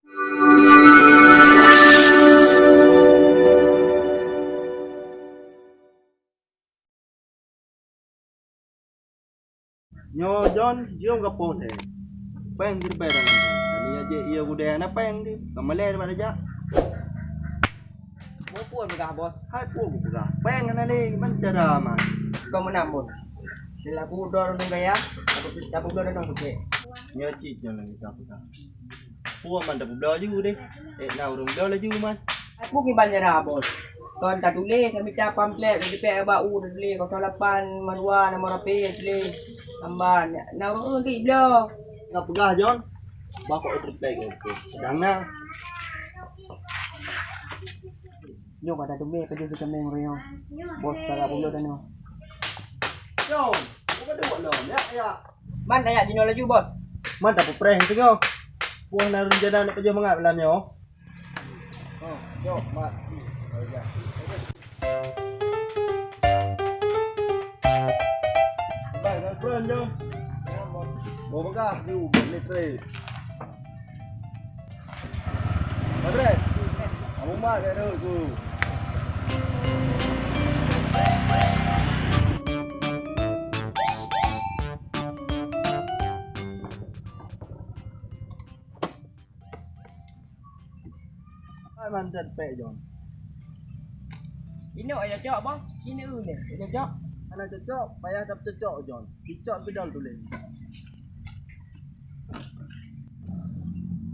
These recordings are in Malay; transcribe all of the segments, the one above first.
Nyo John, jom kapot eh. Peng di depan dengan tu. Ini aja ia udah na peng di. Kamale depan aja. Mau puan megah bos. Hai pu ku pegah. Peng na ni man cara man. Kau menambun. Sila aku udah nung gaya. Aku udah nung putih. Nyo chi jangan kita pegah. Pu man dah budak ju deh. Na urung dah laju man. Aku kibannya dah bos. Kon tak tulis kami tak pamflet di pe bau tulis kau talapan manwa nama rapi tulis amban na urang ti blo Na pegah John. Bakok triplek itu. Sedang na. nyo kada tume pe di kami ngoyo bos kada bulo dan no John, ku ka dua lo. Ya ya. man daya dino laju bos Man dah preh tu kau. Pu na runjana nak kerja mangap lan yo. Oh, yo mat. Oh ya. Baik, pelan jom. Mau begah you boleh trade. Padre. Kamu mat dah tu. Ai mandan pe John. ini ayo cok bos ini ni ayo cok Ana cocok, payah dah cocok John. Dicok pedal tulis.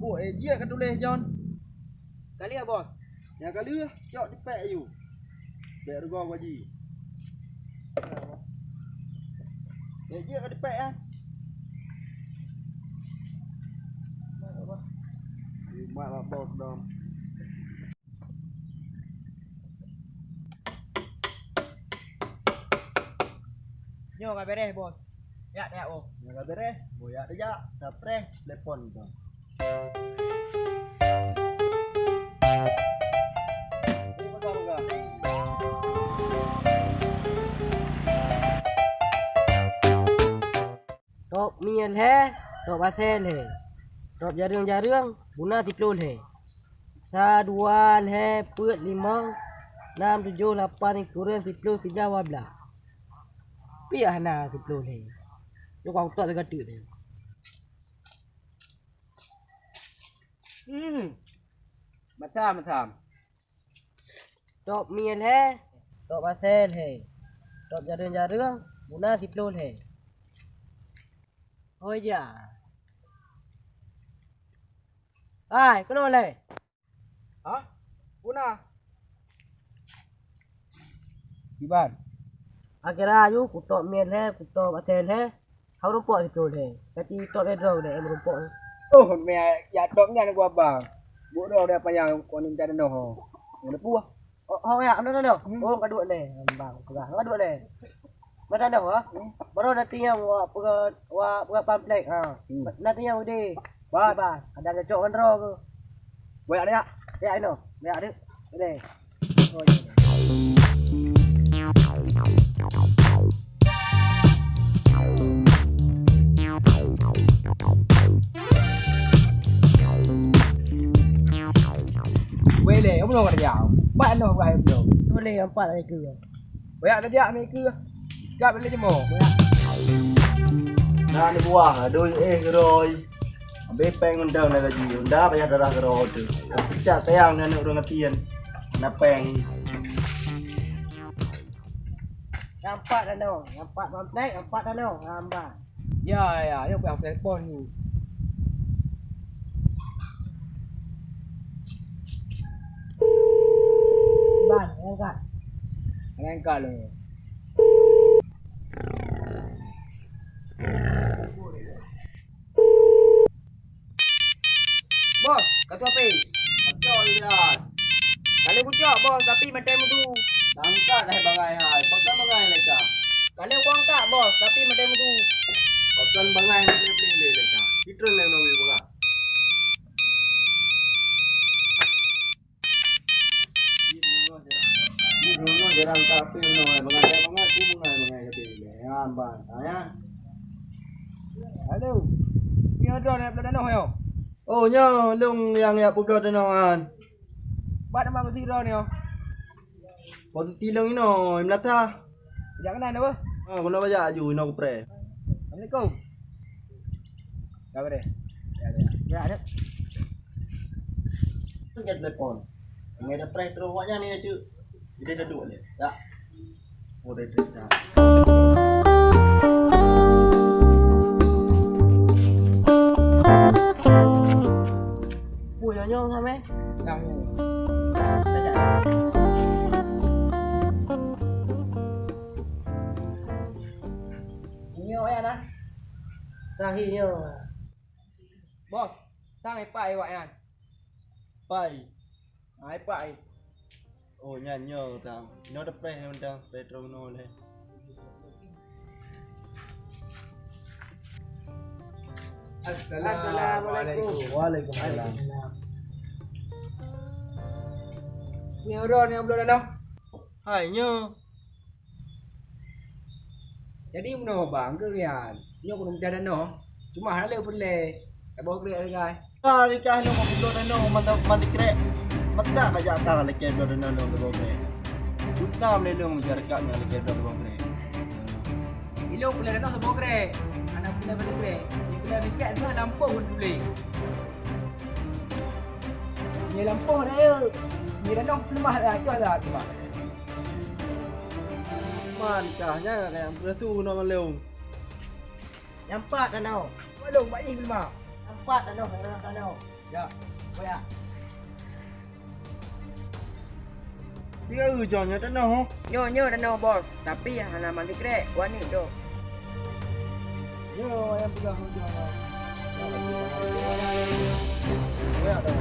Oh, dia kan tulis John. kali ya bos Yang kali cok di pek you. Pek rego gaji. Dia kan di pek ah. Mak bos dong. nyo ka beres bos ya ya oh Yang dah beres, boyak dia dah press telepon John. top mian he top basel he top jarang-jarang guna tiplul he sa dua he put 5 6 7 8 kurang tiplul 3 12 piah na tiplul he yo kau top gaduh he macam top mian he top basel he top jarang-jarang guna tiplul he oh ya ai kenapa le hah guna Iban akhirnya ayu kutok mian he kutok basel he kau rumput tiplul he kati top edro le em rumput oh me ya topnya gua bang bodoh dia panjang konin cara noh ada puah oh ya no oh kadua le bang pegah kadua le mana dah wah baru nantinya wa pamflet ha nantinya udah ba ada cocok kan ro ke boleh ada ya ini ya ada ini Boleh, apa nak dia? Empat nak buat belum? Boleh empat lagi ke? Banyak dah dia ni ke? Gap boleh jemo. Banyak. Nah ni buah, aduh geroi. Ambil peng undang dah gaji. Undang payah darah geroi tu. Pecah sayang ni anak orang ngatian. Na peng. Empat dah no. Empat pamflet, empat dah no. Empat. Ya, yo buat telefon ni. Ban, angkat lo. Bos, kata apa? Pecah lihat. Kalau bucak bos, tapi macam tu. Angkat dah bangai hai. Pakai bangai leca. Kalau kau angkat bos, tapi macam tu. Pakai bangai nak beli leca. Kita le nak beli bangai. Ini jarang tapi bangai tu bangai kata dia. Amban, ya. Aduh. Ni ada nak belah noh yo. Oh nya lung yang ya publo tanoan. Bat nama tiro ni oh. Positi lung ino imlata. Jangan ada apa. Ah kono baja ju ino kupre. Assalamualaikum. Kabar deh. Ya ada. Get telepon. Ngai da pre terus wanya ni tu. Dia dah duduk ni. Tak. Oh dia dah. Punya nyong sama. Yang. Nyo ya nah. Terakhir nyo. Bos, sang ipai wak yan. Pai. Ai pai. Oh nyanyo tang. Ino da pre undang Petro no le. Assalamualaikum. Waalaikumsalam. Ni orang yang belum dah. Hai nyo. Jadi meno bang ke rian. Nyo kudu mencari no. Cuma hal le boleh. Tak bawa kerja guys. Ah nikah no publo tano mandi krek. Mata baja ta le ke publo tano no ke bogre. Utam le lung masyarakat nya le ke publo bogre. Ilo boleh dah no bawa kerja. Anak boleh balik kerja. Ni boleh dekat semua lampu pun boleh. Ni lampu dah. Ni dah no lemah dah. Cuba dah cuba. Man nikahnya kayak publo tu no lung. Nampak dah no. Belum baik belum. Nampak dah no. Dah no. Ya. Boleh. Dia ujarnya tano. Nyo dah no bos. Tapi hana mandi kerja. Wani tu. Yo yang pegang ujar. Ya dah.